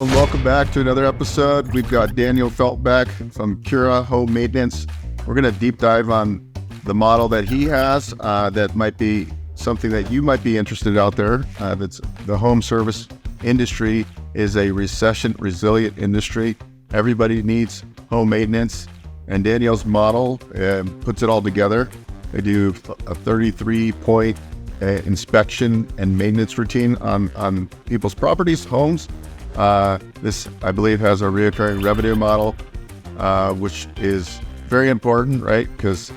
Well, welcome back to another episode. We've got Daniel Feltbeck from Cura Home Maintenance. We're going to deep dive on the model that he has that might be something that you might be interested out there. That's the home service industry is a recession-resilient industry. Everybody needs home maintenance, and Daniel's model puts it all together. They do a 33-point inspection and maintenance routine on people's properties, homes. This, I believe, has a recurring revenue model, which is very important, right? Because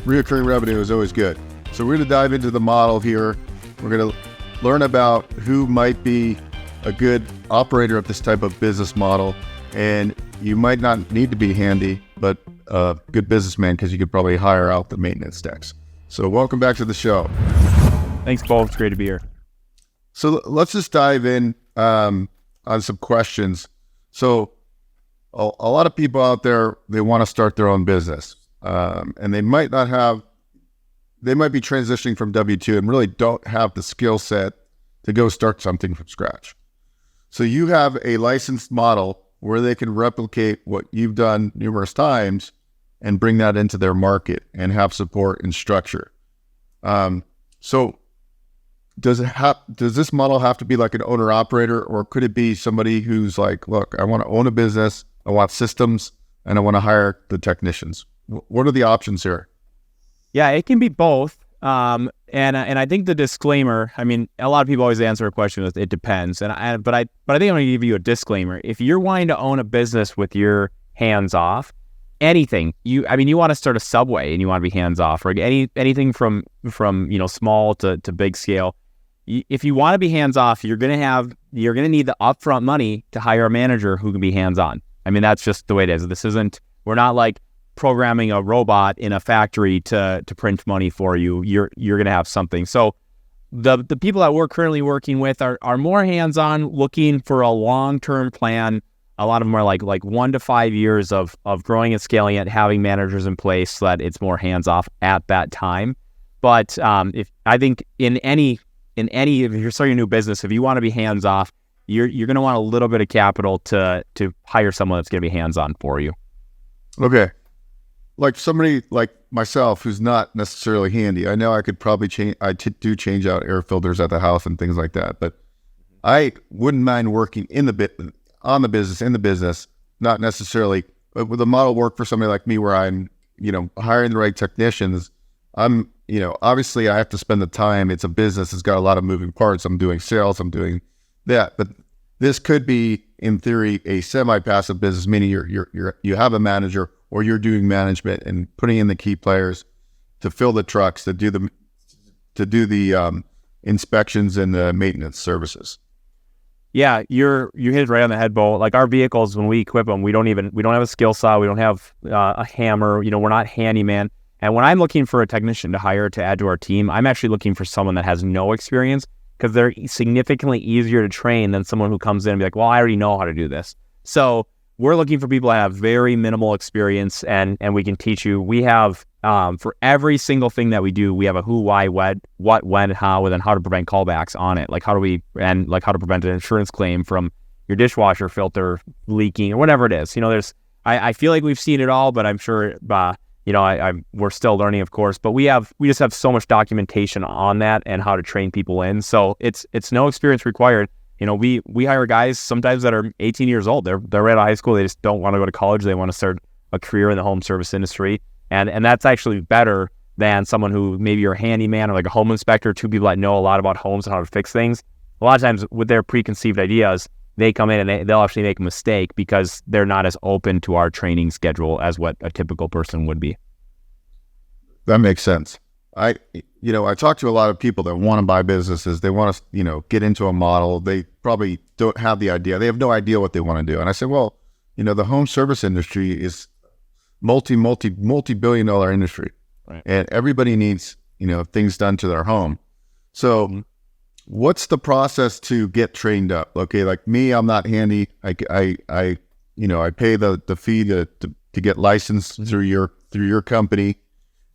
recurring revenue is always good. So we're going to dive into the model here. We're going to learn about who might be a good operator of this type of business model. And you might not need to be handy, but a good businessman, because you could probably hire out the maintenance techs. So welcome back to the show. Thanks, Beau. It's great to be here. So let's just dive in on some questions. So a lot of people out there, they want to start their own business, and they might be transitioning from W-2 and really don't have the skill set to go start something from scratch. So you have a licensed model where they can replicate what you've done numerous times and bring that into their market and have support and structure. So does this model have to be like an owner operator, or could it be somebody who's like, look, I want to own a business, I want systems, and I want to hire the technicians? What are the options here? Yeah, it can be both. And I think the disclaimer, I mean, a lot of people always answer a question with, it depends. But I think I'm going to give you a disclaimer. If you're wanting to own a business with your hands off, anything, you want to start a Subway and you want to be hands off, or anything from small to big scale. If you want to be hands off, you're going to need the upfront money to hire a manager who can be hands on. I mean, that's just the way it is. We're not like programming a robot in a factory to print money for you. You're going to have something. So the people that we're currently working with are more hands on, looking for a long-term plan. A lot of them are like 1 to 5 years of growing and scaling it, having managers in place so that it's more hands off at that time. But if you're starting a new business, if you want to be hands off, you're going to want a little bit of capital to hire someone that's going to be hands on for you. Okay. Like somebody like myself who's not necessarily handy, I know I could probably change out air filters at the house and things like that, but I wouldn't mind working in the business, not necessarily. But with the model work for somebody like me where I'm, hiring the right technicians, obviously I have to spend the time. It's a business. It's got a lot of moving parts. I'm doing sales. I'm doing that. But this could be, in theory, a semi-passive business, meaning you have a manager or you're doing management and putting in the key players to fill the trucks, to do the inspections and the maintenance services. Yeah, you hit it right on the head, Beau. Like our vehicles, when we equip them, we don't have a skill saw, we don't have a hammer. We're not handyman. And when I'm looking for a technician to hire to add to our team, I'm actually looking for someone that has no experience, because they're significantly easier to train than someone who comes in and be like, well, I already know how to do this. So we're looking for people that have very minimal experience, and we can teach you. We have, for every single thing that we do, we have a who, why, what, when, how, and then how to prevent callbacks on it. How to prevent an insurance claim from your dishwasher filter leaking or whatever it is. I feel like we've seen it all, but I'm sure, we're still learning, of course, but we just have so much documentation on that and how to train people in. So it's no experience required. We hire guys sometimes that are 18 years old. They're right out of high school. They just don't want to go to college. They want to start a career in the home service industry. And that's actually better than someone who maybe you're a handyman or like a home inspector, two people that know a lot about homes and how to fix things. A lot of times with their preconceived ideas, they come in and they'll actually make a mistake because they're not as open to our training schedule as what a typical person would be. That makes sense. I talk to a lot of people that want to buy businesses. They want to, get into a model. They probably don't have the idea. They have no idea what they want to do. And I say, well, the home service industry is multi-billion dollar industry, right? And everybody needs, things done to their home. So what's the process to get trained up? Okay. Like me, I'm not handy. I pay the fee to get licensed through your company.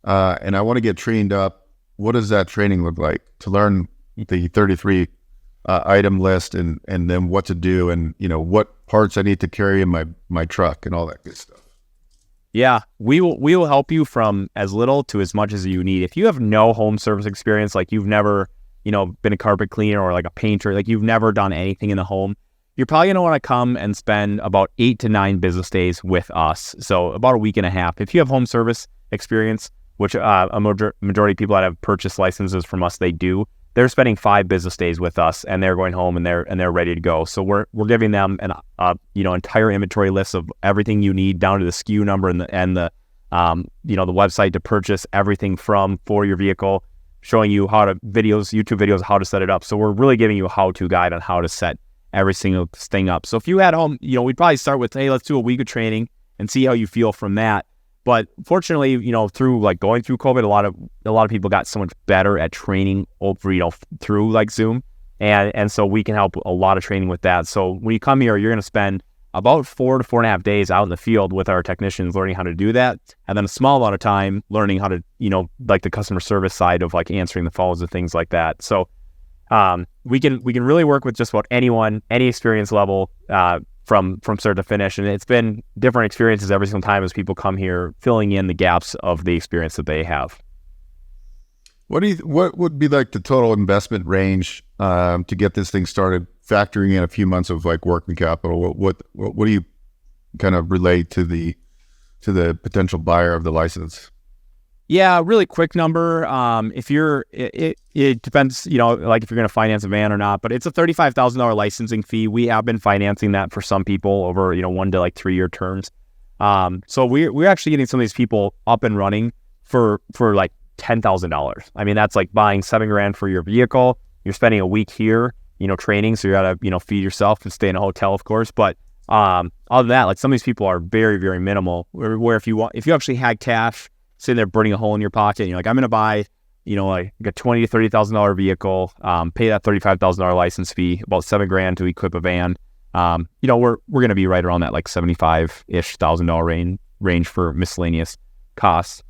And I want to get trained up. What does that training look like to learn the 33 item list and then what to do and, what parts I need to carry in my truck and all that good stuff. Yeah, we will help you from as little to as much as you need. If you have no home service experience, like you've never, been a carpet cleaner or like a painter, like you've never done anything in the home, you're probably going to want to come and spend about 8 to 9 business days with us. So about a week and a half. If you have home service experience, which a majority of people that have purchased licenses from us, they do, they're spending 5 business days with us and they're going home and they're ready to go. So we're giving them an entire inventory list of everything you need down to the SKU number and the website to purchase everything for your vehicle, showing you YouTube videos, how to set it up. So we're really giving you a how-to guide on how to set every single thing up. So if you at home, we'd probably start with, hey, let's do a week of training and see how you feel from that. But fortunately, through like going through COVID, a lot of people got so much better at training over, through like Zoom. And so we can help a lot of training with that. So when you come here, you're going to spend about 4 to 4.5 days out in the field with our technicians learning how to do that. And then a small amount of time learning how to, like the customer service side of like answering the phones and things like that. So we can really work with just about anyone, any experience level, from start to finish. And it's been different experiences every single time as people come here, filling in the gaps of the experience that they have. What would be like the total investment range to get this thing started, factoring in a few months of like working capital? What do you kind of relate to the potential buyer of the license? Yeah, really quick number. It depends, like if you're going to finance a van or not, but it's a $35,000 licensing fee. We have been financing that for some people over, 1 to like 3 year terms. So we're actually getting some of these people up and running for like $10,000. I mean, that's like buying $7,000 for your vehicle. You're spending a week here, training. So you got to, feed yourself and stay in a hotel, of course. But other than that, like some of these people are very, very minimal. Where if you actually had cash sitting there burning a hole in your pocket, and you're like, I'm going to buy, like a $20,000 to $30,000 vehicle, pay that $35,000 license fee, about $7,000 to equip a van. We're going to be right around that like $75,000 range for miscellaneous costs.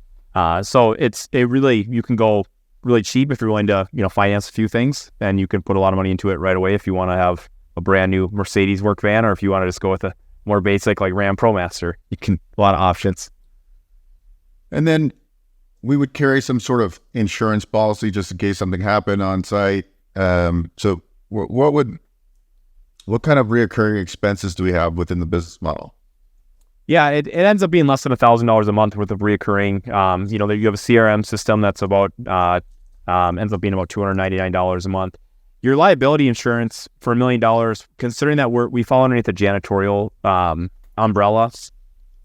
So you can go really cheap if you're willing to, finance a few things, and you can put a lot of money into it right away if you want to have a brand new Mercedes work van, or if you want to just go with a more basic like Ram ProMaster. A lot of options. And then we would carry some sort of insurance policy just in case something happened on site. So what kind of reoccurring expenses do we have within the business model? Yeah, it ends up being less than $1,000 a month worth of reoccurring. You have a CRM system that's about ends up being about $299 a month. Your liability insurance for $1 million, considering that we fall underneath the janitorial umbrella,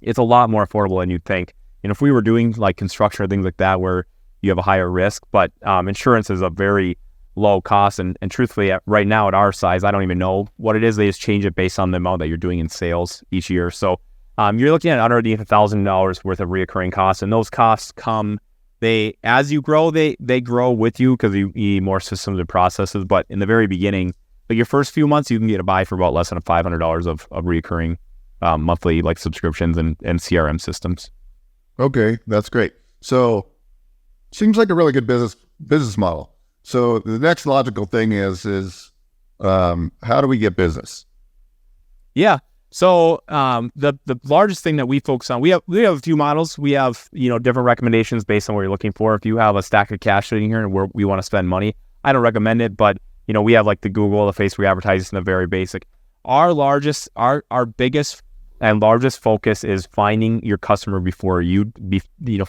it's a lot more affordable than you'd think. If we were doing like construction or things like that where you have a higher risk, but insurance is a very low cost. And truthfully, right now at our size, I don't even know what it is. They just change it based on the amount that you're doing in sales each year. So you're looking at underneath $1,000 worth of reoccurring costs. And those costs as you grow, they grow with you because you need more systems and processes. But in the very beginning, like your first few months, you can get a buy for about less than $500 of reoccurring monthly like subscriptions and CRM systems. Okay, that's great. So seems like a really good business model. So the next logical thing is how do we get business? Yeah. So the largest thing that we focus on, we have a few models. We have different recommendations based on what you're looking for. If you have a stack of cash sitting here and we want to spend money, I don't recommend it. But we have like the Google, the Facebook advertising, the very basic. Our biggest and largest focus is finding your customer before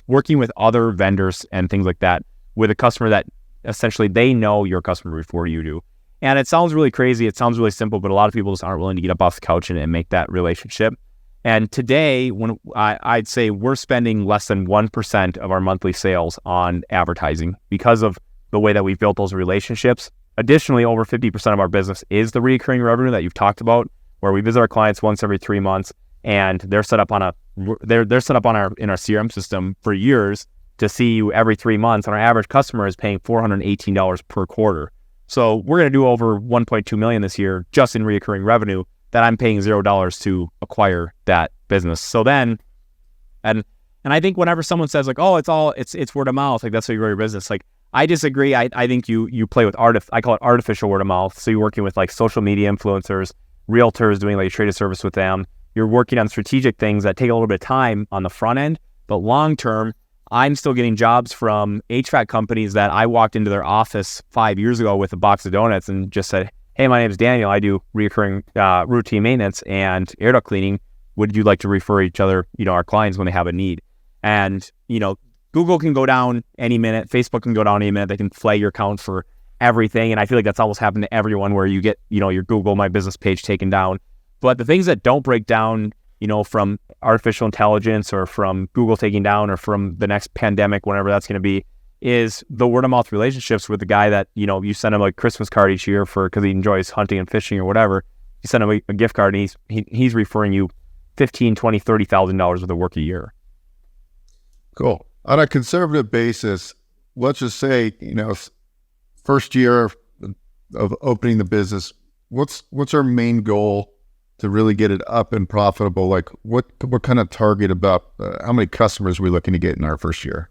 working with other vendors and things like that with a customer that essentially they know your customer before you do. And it sounds really crazy. It sounds really simple, but a lot of people just aren't willing to get up off the couch and make that relationship. And today, when I'd say we're spending less than 1% of our monthly sales on advertising because of the way that we've built those relationships. Additionally, over 50% of our business is the recurring revenue that you've talked about, where we visit our clients once every 3 months. And they're set up in our CRM system for years to see you every 3 months. And our average customer is paying $418 per quarter. So we're going to do over $1.2 million this year just in recurring revenue that I'm paying $0 to acquire that business. So then, and I think whenever someone says like, oh, it's word of mouth, like that's how you grow your business. Like I disagree. I think you play with I call it artificial word of mouth. So you're working with like social media influencers, realtors, doing like a trade service with them. You're working on strategic things that take a little bit of time on the front end, but long term, I'm still getting jobs from HVAC companies that I walked into their office 5 years ago with a box of donuts and just said, "Hey, my name is Daniel. I do recurring routine maintenance and air duct cleaning. Would you like to refer each other, our clients when they have a need?" And, Google can go down any minute. Facebook can go down any minute. They can flag your account for everything. And I feel like that's almost happened to everyone where you get, your Google My Business page taken down. But the things that don't break down, from artificial intelligence or from Google taking down or from the next pandemic, whenever that's going to be, is the word of mouth relationships with the guy that, you send him a Christmas card each year because he enjoys hunting and fishing or whatever. You send him a gift card and he's referring you $15,000, $20,000, $30,000 worth of work a year. Cool. On a conservative basis, let's just say, first year of opening the business, what's our main goal to really get it up and profitable? Like what kind of target about how many customers are we looking to get in our first year?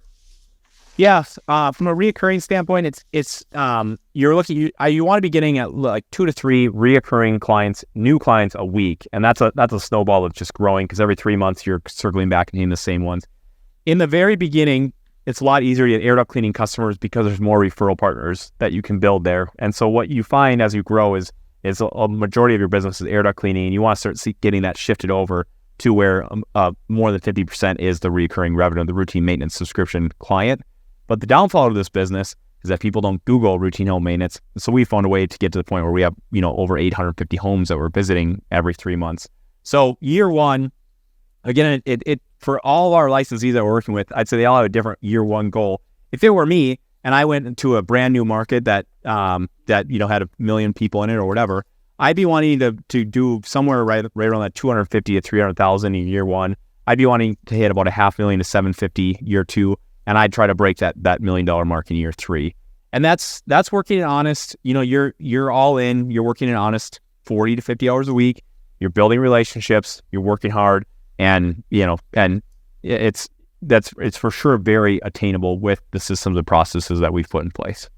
Yes. From a reoccurring standpoint, it's you want to be getting at like 2 to 3 reoccurring clients, new clients a week. And that's a snowball that's just growing because every 3 months you're circling back and hitting the same ones. In the very beginning, it's a lot easier to get air duct cleaning customers because there's more referral partners that you can build there. And so what you find as you grow is a majority of your business is air duct cleaning, and you want to start getting that shifted over to where more than 50% is the recurring revenue, the routine maintenance subscription client. But the downfall of this business is that people don't Google routine home maintenance. So we found a way to get to the point where we have, over 850 homes that we're visiting every 3 months. So year one, again, it for all our licensees that we're working with, I'd say they all have a different year one goal. If it were me and I went into a brand new market that had 1 million people in it or whatever, I'd be wanting to do somewhere right around that 250 to 300,000 in year one. I'd be wanting to hit about $500,000 to $750,000 year two, and I'd try to break that $1 million mark in year three. And that's working in honest. You're all in. You're working in honest 40 to 50 hours a week. You're building relationships. You're working hard. And it's for sure very attainable with the systems and processes that we've put in place.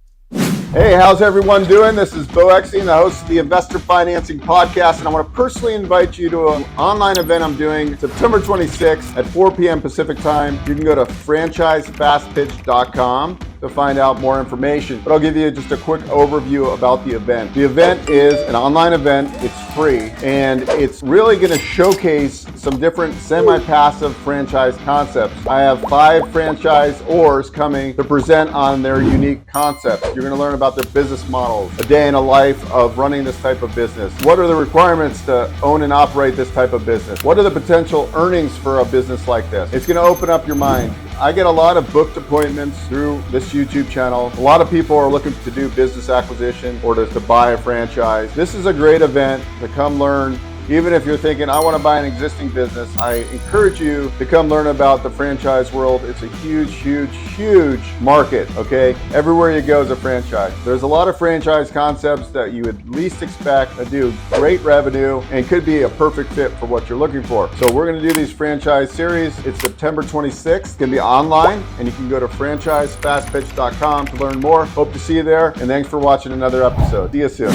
Hey, how's everyone doing? This is Beau, the host of the Investor Financing Podcast, and I want to personally invite you to an online event I'm doing September 26th at 4 p.m. Pacific time. You can go to franchisefastpitch.com to find out more information, but I'll give you just a quick overview about the event. The event is an online event. It's free, and it's really going to showcase some different semi-passive franchise concepts. I have 5 franchisors coming to present on their unique concepts. You're going to learn about their business models, a day in a life of running this type of business. What are the requirements to own and operate this type of business? What are the potential earnings for a business like this? It's going to open up your mind. I get a lot of booked appointments through this YouTube channel. A lot of people are looking to do business acquisition or to buy a franchise. This is a great event to come learn. Even if you're thinking, I want to buy an existing business, I encourage you to come learn about the franchise world. It's a huge, huge, huge market, okay? Everywhere you go is a franchise. There's a lot of franchise concepts that you would least expect that do great revenue and could be a perfect fit for what you're looking for. So we're going to do these franchise series. It's September 26th. It's going to be online, and you can go to franchisefastpitch.com to learn more. Hope to see you there, and thanks for watching another episode. See you soon.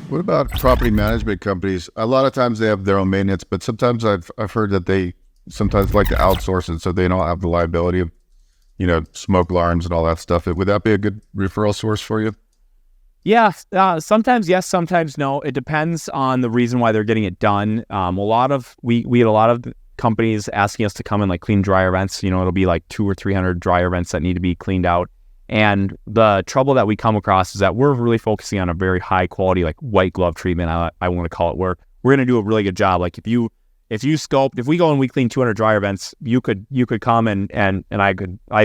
What about property management companies? A lot of times they have their own maintenance, but sometimes I've heard that they sometimes like to outsource it so they don't have the liability of, smoke alarms and all that stuff. Would that be a good referral source for you? Yeah, sometimes yes, sometimes no. It depends on the reason why they're getting it done. We had a lot of companies asking us to come and like clean dryer vents. It'll be like 200 or 300 dryer vents that need to be cleaned out. And the trouble that we come across is that we're really focusing on a very high quality, like white glove treatment, I want to call it, where we're going to do a really good job. Like if we go and we clean 200 dryer vents, you could come and I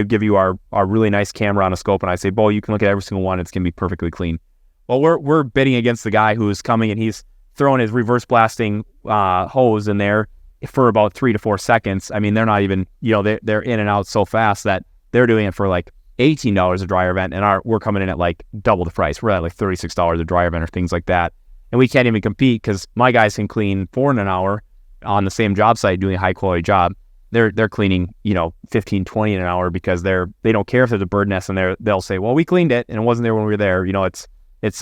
give you our really nice camera on a scope, and I say, Beau, you can look at every single one. It's going to be perfectly clean. Well, we're bidding against the guy who's coming and he's throwing his reverse blasting hose in there for about 3 to 4 seconds. I mean, they're not even, they're in and out so fast that they're doing it for like $18 a dryer vent, and we're coming in at like double the price. We're at like $36 a dryer vent or things like that. And we can't even compete because my guys can clean 4 in an hour on the same job site doing a high quality job. they're cleaning, 15, 20 an hour because they don't care if there's a bird nest in there. They'll say, well, we cleaned it and it wasn't there when we were there. It's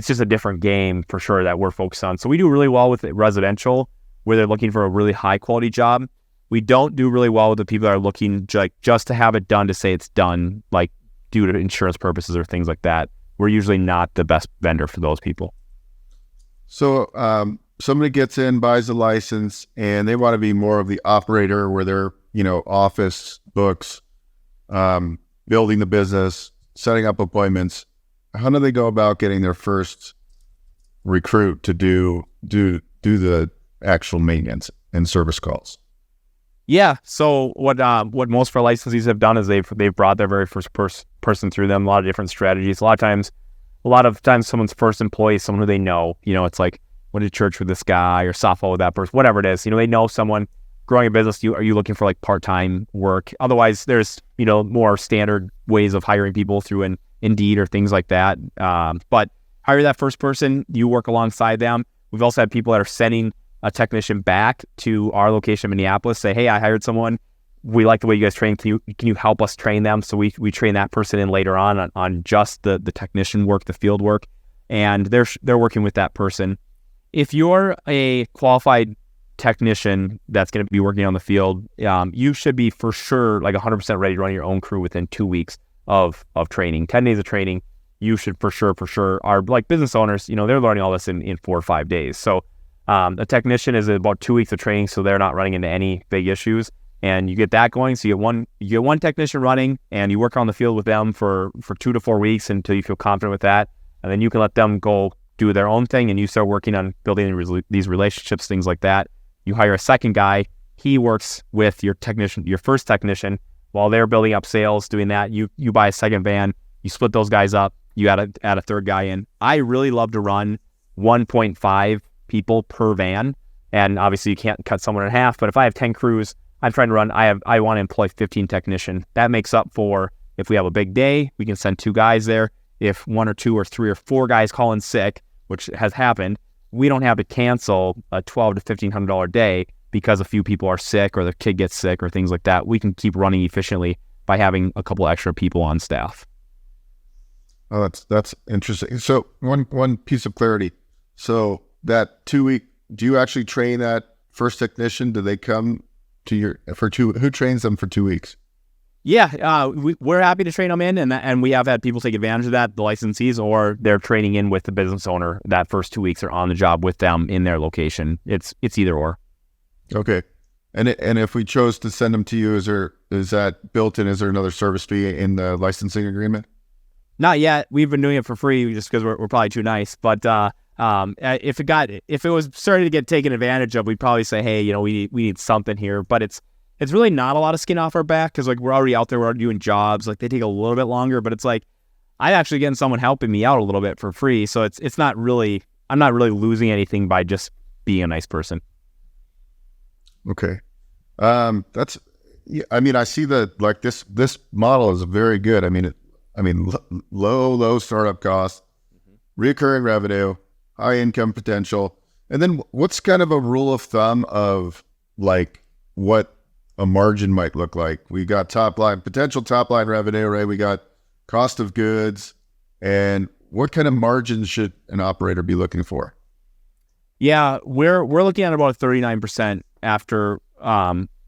just a different game for sure that we're focused on. So we do really well with residential where they're looking for a really high quality job. We don't do really well with the people that are looking just to have it done to say it's done, like due to insurance purposes or things like that. We're usually not the best vendor for those people. So somebody gets in, buys a license, and they want to be more of the operator where they're, office, books, building the business, setting up appointments. How do they go about getting their first recruit to do the actual maintenance and service calls? Yeah. So what most of our licensees have done is they've brought their very first person through them. A lot of different strategies. A lot of times someone's first employee is someone who they know. It's like went to church with this guy or softball with that person, whatever it is. They know someone. Growing a business, are you looking for like part-time work? Otherwise, there's more standard ways of hiring people through an Indeed or things like that. But hire that first person. You work alongside them. We've also had people that are sending a technician back to our location in Minneapolis, say, hey, I hired someone. We like the way you guys train. Can you help us train them? So we train that person in later on just the technician work, the field work, and they're working with that person. If you're a qualified technician that's going to be working on the field, you should be for sure like 100% ready to run your own crew within 2 weeks of training, 10 days of training. You should for sure are like business owners, they're learning all this in 4 or 5 days. So a technician is about 2 weeks of training, so they're not running into any big issues. And you get that going. So you get one technician running and you work on the field with them for 2 to 4 weeks until you feel confident with that. And then you can let them go do their own thing and you start working on building these relationships, things like that. You hire a second guy. He works with your first technician while they're building up sales, doing that. You buy a second van, you split those guys up, you add a third guy in. I really love to run 1.5 people per van. And obviously you can't cut someone in half, but if I have 10 crews, I'm trying to run, I want to employ 15 technicians. That makes up for, if we have a big day, we can send 2 guys there. If 1 or 2 or 3 or 4 guys call in sick, which has happened, we don't have to cancel a $1,200 to $1,500 day because a few people are sick or the kid gets sick or things like that. We can keep running efficiently by having a couple extra people on staff. Oh, that's interesting. So one piece of clarity. So that 2 week, do you actually train that first technician? Do they come to who trains them for 2 weeks? Yeah, we're happy to train them in, and we have had people take advantage of that, the licensees, or they're training in with the business owner. That first 2 weeks are on the job with them in their location. It's either or. Okay. And if we chose to send them to you, is that built in? Is there another service fee in the licensing agreement? Not yet. We've been doing it for free just because we're probably too nice. But if it was starting to get taken advantage of, we'd probably say, hey, we need something here. But it's really not a lot of skin off our back because like we're already out there, we're already doing jobs. Like they take a little bit longer, but it's like I'm actually getting someone helping me out a little bit for free. So it's not really, I'm not really losing anything by just being a nice person. Okay. I see this model is very good. Low startup costs, recurring revenue, high income potential. And then what's kind of a rule of thumb of like what a margin might look like? We got potential top line revenue, right? We got cost of goods, and what kind of margins should an operator be looking for? Yeah, we're looking at about 39% after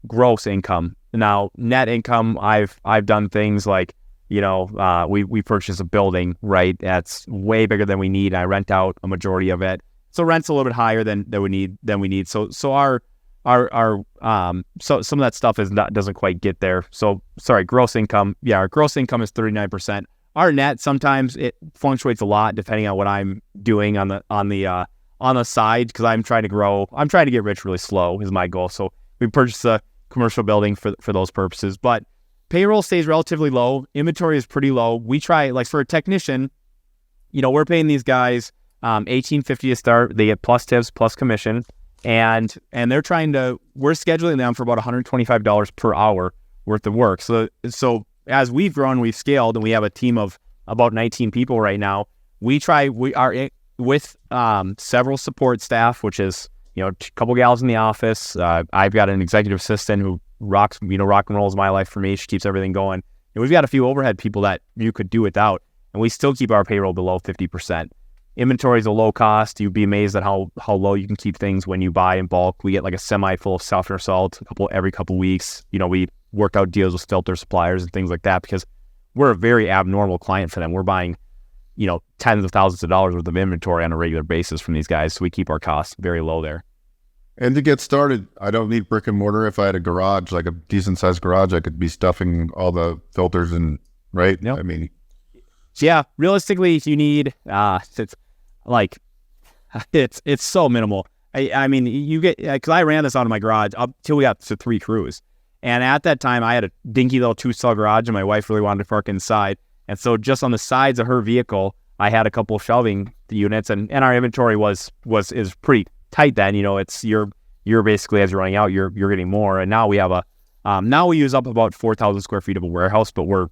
gross income. Now, net income, I've done things like, we purchase a building, right? That's way bigger than we need. I rent out a majority of it. So rent's a little bit higher than we need. So some of that stuff doesn't quite get there. So sorry, gross income. Yeah, our gross income is 39%. Our net, sometimes it fluctuates a lot depending on what I'm doing on the side, because I'm trying to grow. I'm trying to get rich really slow is my goal. So we purchased a commercial building for those purposes, but payroll stays relatively low. Inventory is pretty low. We try, like for a technician, we're paying these guys $18.50 to start. They get plus tips, plus commission, and we're scheduling them for about $125 per hour worth of work. So as we've grown, we've scaled, and we have a team of about 19 people right now. We are with several support staff, which is a couple gals in the office. I've got an executive assistant who rock and roll is my life for me. She keeps everything going. And we've got a few overhead people that you could do without, and we still keep our payroll below 50%. Inventory is a low cost. You'd be amazed at how low you can keep things when you buy in bulk. We get like a semi full of softener salt every couple weeks. We work out deals with filter suppliers and things like that because we're a very abnormal client for them. We're buying, tens of thousands of dollars worth of inventory on a regular basis from these guys. So we keep our costs very low there. And to get started, I don't need brick and mortar. If I had a garage, like a decent sized garage, I could be stuffing all the filters in, right? Yep. I mean, yeah, realistically, you need, it's so minimal. I mean, you get, because I ran this out of my garage up till we got to 3 crews. And at that time, I had a dinky little 2-stall garage, and my wife really wanted to park inside. And so just on the sides of her vehicle, I had a couple shelving units, and our inventory is pretty tight then. It's you're basically, as you're running out, you're getting more. And now we have now we use up about 4,000 square feet of a warehouse, but we're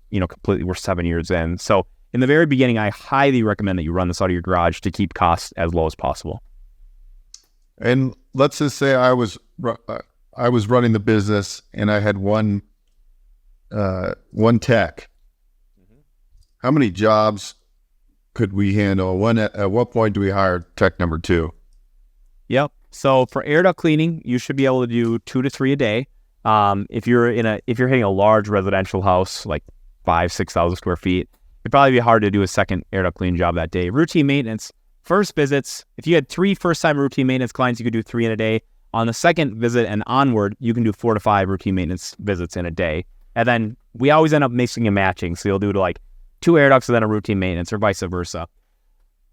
7 years in. So in the very beginning, I highly recommend that you run this out of your garage to keep costs as low as possible. And let's just say I was running the business and I had one tech. Mm-hmm. How many jobs could we handle? At what point do we hire tech number 2? Yep. So for air duct cleaning, you should be able to do 2 to 3 a day. If you're hitting a large residential house, like 5,000-6,000 square feet, it'd probably be hard to do a second air duct cleaning job that day. Routine maintenance, first visits. If you had 3 first-time routine maintenance clients, you could do 3 in a day. On the second visit and onward, you can do 4 to 5 routine maintenance visits in a day. And then we always end up mixing and matching. So you'll do like 2 air ducts and then a routine maintenance, or vice versa.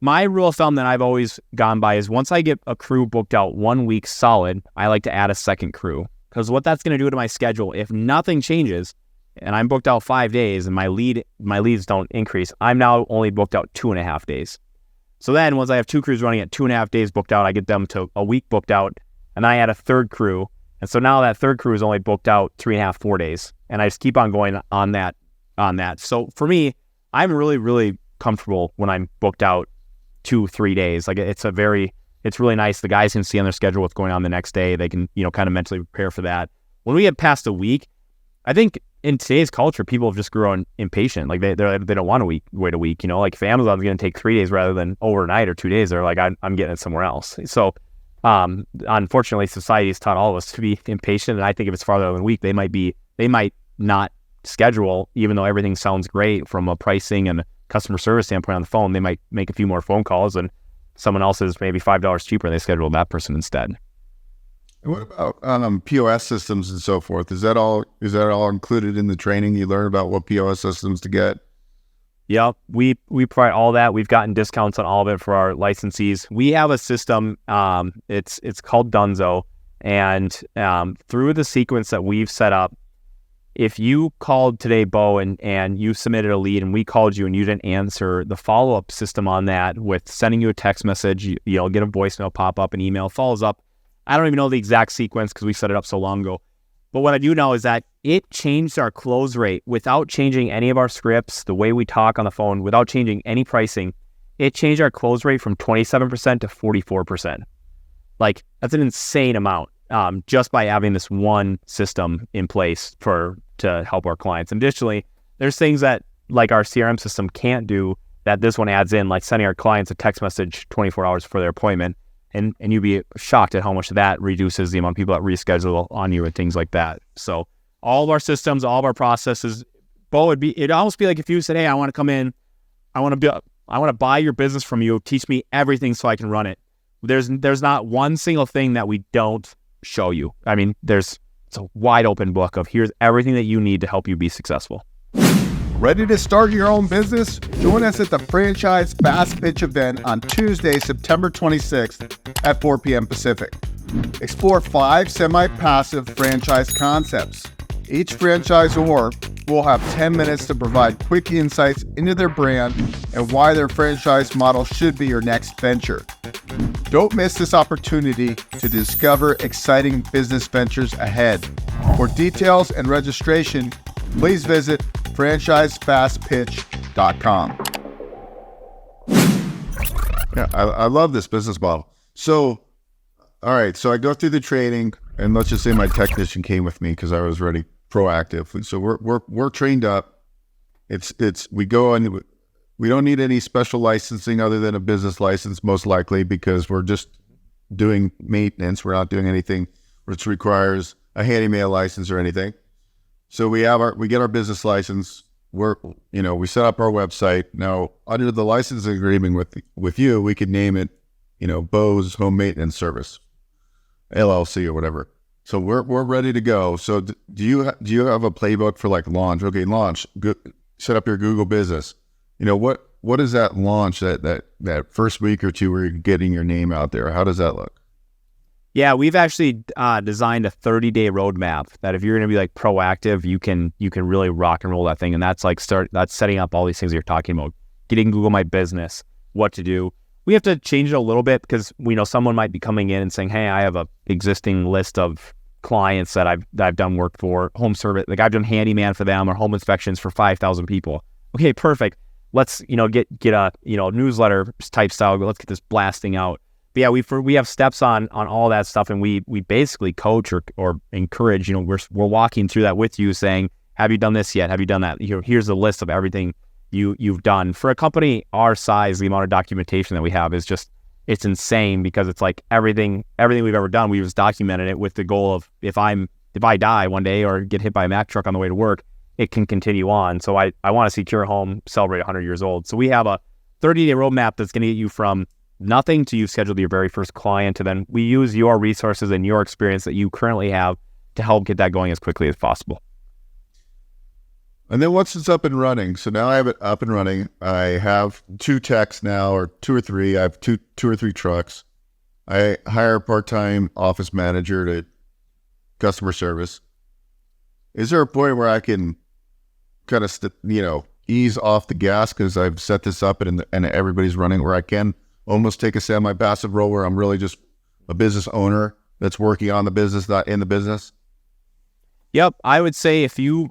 My rule of thumb that I've always gone by is once I get a crew booked out 1 week solid, I like to add a second crew. Because what that's going to do to my schedule, if nothing changes, and I'm booked out 5 days and my leads don't increase, I'm now only booked out 2.5 days. So then once I have 2 crews running at 2.5 days booked out, I get them to a week booked out, and then I add a third crew. And so now that third crew is only booked out 3.5, 4 days. And I just keep on going on that. So for me, I'm really, really comfortable when I'm booked out 2-3 days. Like it's really nice. The guys can see on their schedule what's going on the next day. They can, kind of mentally prepare for that. When we get past a week, I think in today's culture, people have just grown impatient. Like they don't want to wait a week. Like if Amazon's going to take 3 days rather than overnight or 2 days, they're like, I'm getting it somewhere else. So unfortunately, society's taught all of us to be impatient. And I think if it's farther than a week, they might not schedule, even though everything sounds great from a pricing and a customer service standpoint on the phone. They might make a few more phone calls and someone else is maybe $5 cheaper and they schedule that person instead. And what about POS systems and so forth? Is that all included in the training? You learn about what POS systems to get? Yeah, we provide all that. We've gotten discounts on all of it for our licensees. We have a system, it's called Dunzo, and through the sequence that we've set up, if you called today, Beau, and you submitted a lead and we called you and you didn't answer, the follow-up system on that with sending you a text message, you'll get a voicemail pop up, an email follows up. I don't even know the exact sequence because we set it up so long ago. But what I do know is that it changed our close rate without changing any of our scripts, the way we talk on the phone, without changing any pricing. It changed our close rate from 27% to 44%. Like, that's an insane amount just by having this one system in place to help our clients. Additionally, there's things that like our CRM system can't do that this one adds in, like sending our clients a text message 24 hours before their appointment. And you'd be shocked at how much that reduces the amount of people that reschedule on you and things like that. So all of our systems, all of our processes, Beau, it'd almost be like if you said, hey, I want to come in, I want to buy your business from you, teach me everything so I can run it. There's not one single thing that we don't show you. I mean, it's a wide open book of here's everything that you need to help you be successful. Ready to start your own business? Join us at the Franchise Fast Pitch event on Tuesday, September 26th at 4 p.m. Pacific. Explore 5 semi-passive franchise concepts. Each franchisor will have 10 minutes to provide quick insights into their brand and why their franchise model should be your next venture. Don't miss this opportunity to discover exciting business ventures ahead. For details and registration, please visit franchisefastpitch.com. Yeah, I love this business model. So, all right, so I go through the training and let's just say my technician came with me because I was already proactive. So we're trained up. We go and we don't need any special licensing other than a business license, most likely, because we're just doing maintenance. We're not doing anything which requires a handyman license or anything. So we get our business license. We set up our website. Now, under the licensing agreement with you, we could name it, Beau's Home Maintenance Service, LLC or whatever. So we're ready to go. So do you have a playbook for like launch? Okay, launch. Set up your Google business. What is that launch that first week or two where you're getting your name out there? How does that look? Yeah, we've actually designed a 30-day roadmap that if you're going to be like proactive, you can really rock and roll that thing. And that's that's setting up all these things you're talking about, getting Google My Business, what to do. We have to change it a little bit because we know someone might be coming in and saying, hey, I have a existing list of clients that I've done work for, home service, like I've done handyman for them or home inspections for 5,000 people. Okay, perfect. Let's, get a, newsletter type style. Let's get this blasting out. But yeah, we have steps on all that stuff, and we basically coach or encourage. We're walking through that with you, saying, "Have you done this yet? Have you done that? Here's a list of everything you've done." For a company our size, the amount of documentation that we have is it's insane because it's like everything we've ever done, we've just documented it with the goal of if I die one day or get hit by a Mack truck on the way to work, it can continue on. So I want to see Cure Home celebrate 100 years old. So we have a 30-day roadmap that's going to get you from nothing to you scheduled your very first client. And then we use your resources and your experience that you currently have to help get that going as quickly as possible. And then once it's up and running, so now I have it up and running. I have 2 techs now, or 2 or 3. I have two or three trucks. I hire a part-time office manager to customer service. Is there a point where I can kind of, ease off the gas because I've set this up and everybody's running, where I can almost take a semi-passive role where I'm really just a business owner that's working on the business, not in the business? Yep. I would say if you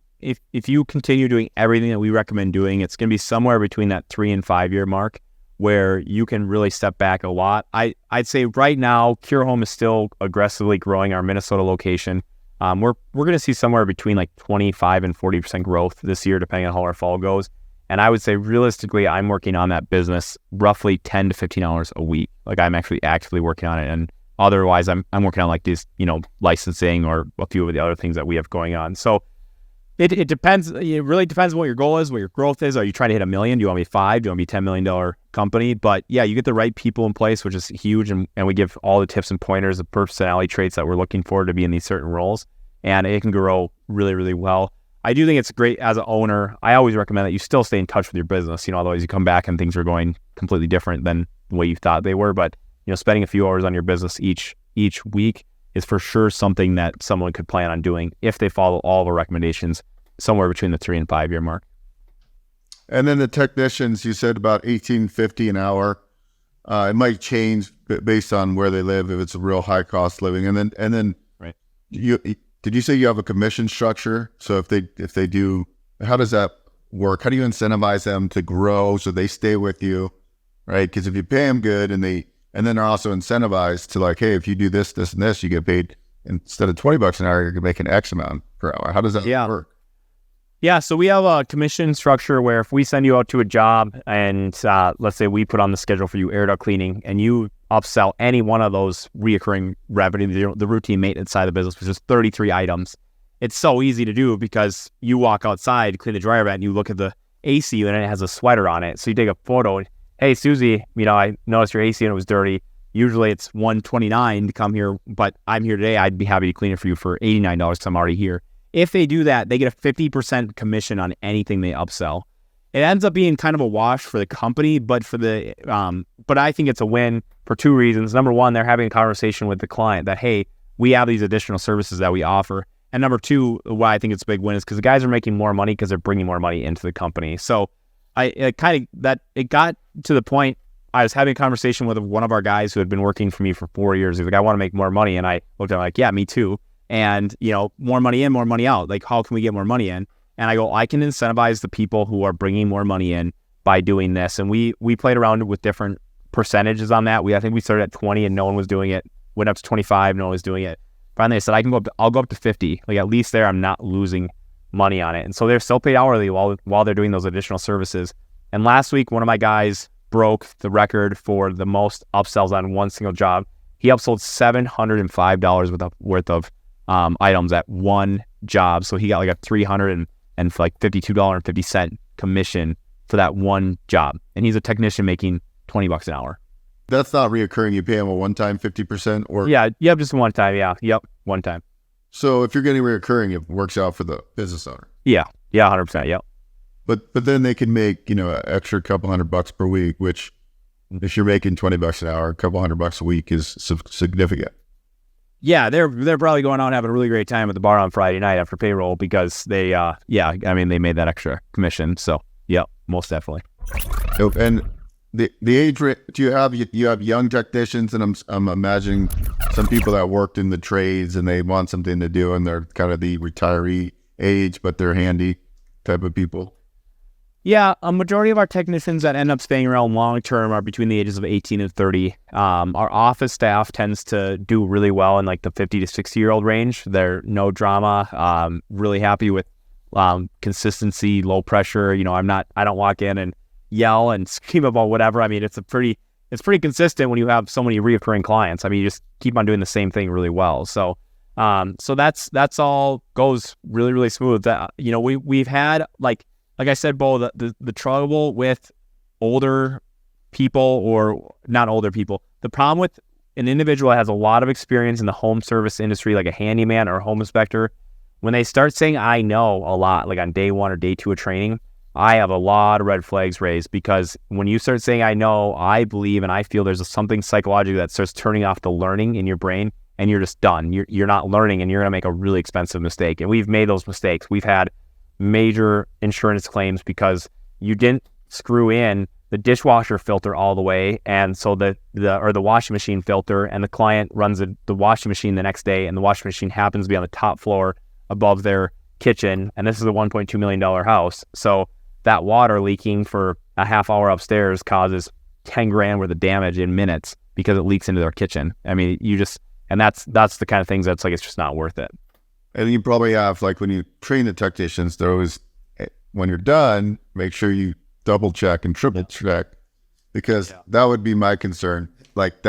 continue doing everything that we recommend doing, it's going to be somewhere between that 3 and 5 year mark where you can really step back a lot. I'd say right now, Cure Home is still aggressively growing our Minnesota location. We're going to see somewhere between like 25 and 40% growth this year, depending on how our fall goes. And I would say realistically, I'm working on that business roughly 10 to 15 hours a week. Like I'm actually actively working on it. And otherwise I'm working on like these, licensing or a few of the other things that we have going on. So it depends. It really depends on what your goal is, what your growth is. Are you trying to hit $1 million? Do you want to be 5? Do you want to be $10 million company? But yeah, you get the right people in place, which is huge. And we give all the tips and pointers of personality traits that we're looking for to be in these certain roles. And it can grow really, really well. I do think it's great as an owner. I always recommend that you still stay in touch with your business. Otherwise you come back and things are going completely different than the way you thought they were. But, spending a few hours on your business each week is for sure something that someone could plan on doing if they follow all of our recommendations somewhere between the 3 and 5 year mark. And then the technicians, you said about $18.50 an hour. It might change based on where they live if it's a real high cost living. And then right. Did you say you have a commission structure? So if they do, how does that work? How do you incentivize them to grow so they stay with you, right? Because if you pay them good and then they're also incentivized to like, hey, if you do this, this, and this, you get paid instead of $20 an hour, you're making X amount per hour. How does that work? Yeah, so we have a commission structure where if we send you out to a job and let's say we put on the schedule for you air duct cleaning and you upsell any one of those reoccurring revenue, the routine maintenance side of the business, which is 33 items. It's so easy to do because you walk outside, clean the dryer vent, and you look at the AC unit and it has a sweater on it. So you take a photo. Hey, Susie, I noticed your AC unit was dirty. Usually it's $129 to come here, but I'm here today. I'd be happy to clean it for you for $89 because I'm already here. If they do that, they get a 50% commission on anything they upsell. It ends up being kind of a wash for the company, but but I think it's a win for 2 reasons. Number one, they're having a conversation with the client that, hey, we have these additional services that we offer. And number two, why I think it's a big win is because the guys are making more money because they're bringing more money into the company. So it got to the point I was having a conversation with one of our guys who had been working for me for 4 years. He's like, I want to make more money. And I looked at him like, yeah, me too. And, more money in, more money out. Like, how can we get more money in? And I go, I can incentivize the people who are bringing more money in by doing this. And we played around with different percentages on that. I think we started at 20 and no one was doing it. Went up to 25, no one was doing it. finally I said, I'll go up to 50. Like, at least there I'm not losing money on it. And so they're still paid hourly while they're doing those additional services. And last week, one of my guys broke the record for the most upsells on one single job. He upsold $705 worth of items at one job. So he got like a $352.50 commission for that one job. And he's a technician making $20 an hour. That's not reoccurring. You pay him a one-time 50% or? Yeah, just one time. Yeah, one time. So if you're getting reoccurring, it works out for the business owner. Yeah, 100%. Yep. But then they can make, an extra couple $100 per week, which if you're making $20 an hour, a couple $100 a week is significant. Yeah, they're probably going out and having a really great time at the bar on Friday night after payroll because they, they made that extra commission. So, yeah, most definitely. And the age rate, you have young technicians, and I'm imagining some people that worked in the trades and they want something to do and they're kind of the retiree age, but they're handy type of people. Yeah, a majority of our technicians that end up staying around long term are between the ages of 18 and 30. Our office staff tends to do really well in like the 50 to 60-year-old range. They're no drama, really happy with consistency, low pressure. I don't walk in and yell and scream about whatever. I mean, it's pretty consistent when you have so many reoccurring clients. I mean, you just keep on doing the same thing really well. So that's all goes really, really smooth. We've had like I said, Beau, the trouble with older people, or not older people, the problem with an individual that has a lot of experience in the home service industry, like a handyman or a home inspector, when they start saying I know a lot, like on day 1 or day 2 of training, I have a lot of red flags raised, because when you start saying I know, I believe and I feel there's something psychological that starts turning off the learning in your brain, and you're just done. You're not learning, and you're going to make a really expensive mistake. And we've made those mistakes. We've had major insurance claims because you didn't screw in the dishwasher filter all the way, and so the washing machine filter, and the client runs the washing machine the next day, and the washing machine happens to be on the top floor above their kitchen, and this is a $1.2 million house. So that water leaking for a half hour upstairs causes $10,000 worth of damage in minutes because it leaks into their kitchen. I mean, that's the kind of things that's like, it's just not worth it. And you probably have, like, when you train the technicians, they're always, when you're done, make sure you double check and triple check, because that would be my concern. Like,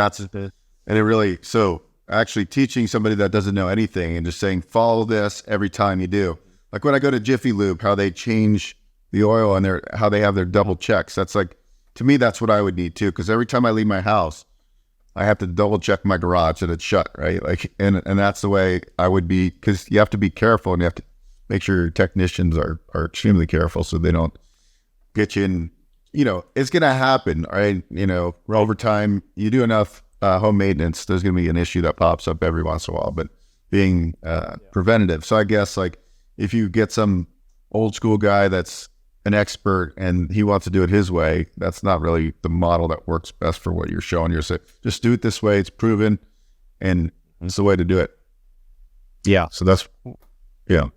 so actually teaching somebody that doesn't know anything and just saying, follow this every time you do. Like when I go to Jiffy Lube, how they change the oil and how they have their double checks. That's like, to me, that's what I would need too. Because every time I leave my house, I have to double check my garage that it's shut, right? Like, and that's the way I would be, because you have to be careful, and you have to make sure your technicians are extremely careful so they don't get you in. It's going to happen, right? Over time, you do enough home maintenance, there's going to be an issue that pops up every once in a while, but being preventative. So I guess, like, if you get some old school guy that's an expert and he wants to do it his way, that's not really the model that works best for what you're showing. You're saying, just do it this way. It's proven, and it's the way to do it. Yeah. So that's,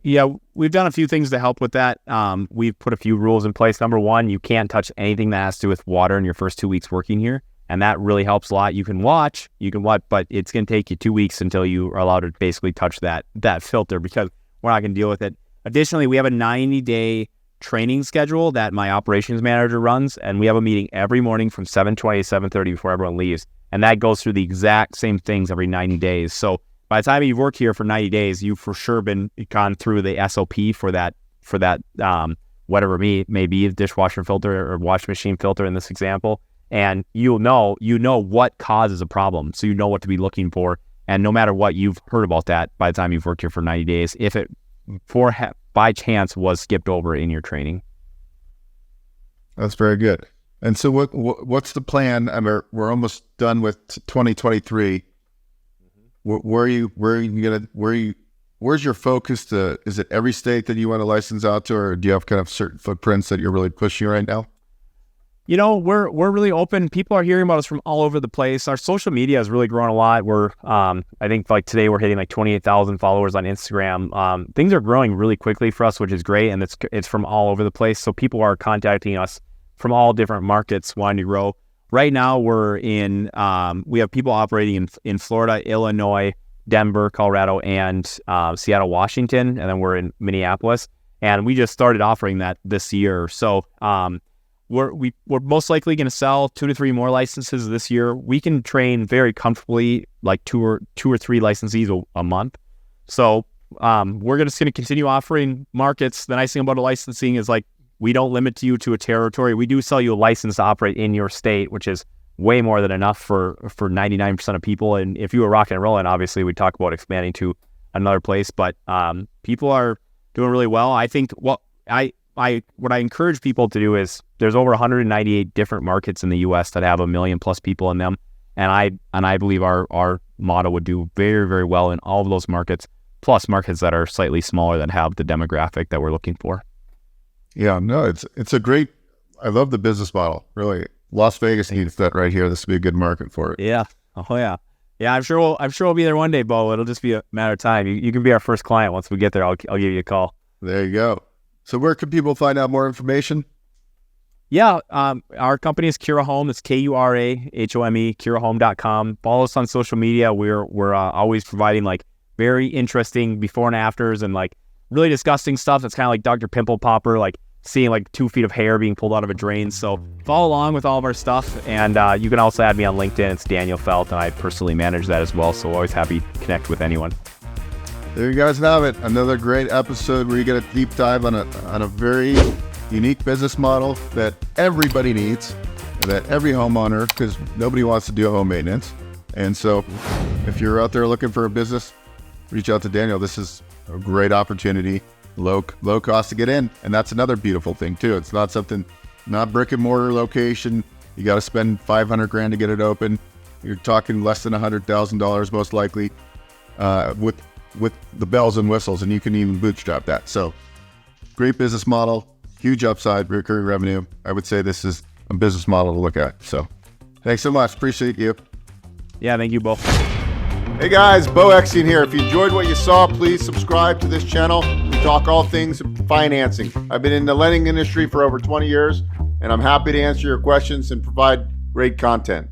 Yeah, we've done a few things to help with that. We've put a few rules in place. Number one, you can't touch anything that has to do with water in your first 2 weeks working here. And that really helps a lot. You can watch, but it's going to take you 2 weeks until you are allowed to basically touch that filter, because we're not going to deal with it. Additionally, we have a 90-day training schedule that my operations manager runs, and we have a meeting every morning from 7:20 to 7:30 before everyone leaves, and that goes through the exact same things every 90 days. So by the time you've worked here for 90 days, you've for sure gone through the SOP for that whatever it may be, dishwasher filter or washing machine filter in this example, and you know what causes a problem, so you know what to be looking for. And no matter what, you've heard about that by the time you've worked here for 90 days, if it by chance was skipped over in your training. That's very good. And so what's the plan? I mean, we're almost done with 2023. Where's your focus to? Is it every state that you want to license out to, or do you have kind of certain footprints that you're really pushing right now? We're really open. People are hearing about us from all over the place. Our social media has really grown a lot. We're, I think like today we're hitting like 28,000 followers on Instagram. Things are growing really quickly for us, which is great. And it's from all over the place. So people are contacting us from all different markets wanting to grow. Right now we're we have people operating in Florida, Illinois, Denver, Colorado, and Seattle, Washington, and then we're in Minneapolis. And we just started offering that this year. So we're most likely going to sell 2 to 3 more licenses this year. We can train very comfortably like two or three licensees a month. So we're just going to continue offering markets. The nice thing about a licensing is like we don't limit you to a territory. We do sell you a license to operate in your state, which is way more than enough for 99% of people. And if you were rocking and rolling, obviously we talk about expanding to another place. But people are doing really well. I think what I encourage people to do is there's over 198 different markets in the U.S. that have 1 million plus people in them, and I believe our model would do very, very well in all of those markets, plus markets that are slightly smaller that have the demographic that we're looking for. Yeah, no, it's a great. I love the business model. Really, Las Vegas needs that right here. This would be a good market for it. Yeah. Oh yeah. Yeah, I'm sure we'll be there one day, Beau. It'll just be a matter of time. You can be our first client once we get there. I'll give you a call. There you go. So where can people find out more information? Yeah, our company is Cura Home. It's KURAHOME, curahome.com. Follow us on social media. We're always providing like very interesting before and afters and like really disgusting stuff that's kind of like Dr. Pimple Popper, like seeing like 2 feet of hair being pulled out of a drain. So follow along with all of our stuff. And you can also add me on LinkedIn. It's Daniel Felt, and I personally manage that as well. So always happy to connect with anyone. There you guys have it. Another great episode where you get a deep dive on a very unique business model that everybody needs, that every homeowner, because nobody wants to do home maintenance. And so if you're out there looking for a business, reach out to Daniel. This is a great opportunity, low cost to get in. And that's another beautiful thing too. It's not brick and mortar location. You got to spend $500,000 to get it open. You're talking less than $100,000 most likely, with the bells and whistles, and you can even bootstrap that. So great business model, huge upside, recurring revenue. I would say this is a business model to look at. So thanks so much. Appreciate you. Yeah, thank you, Beau. Hey guys, Beau Eckstein here. If you enjoyed what you saw, please subscribe to this channel. We talk all things financing. I've been in the lending industry for over 20 years, and I'm happy to answer your questions and provide great content.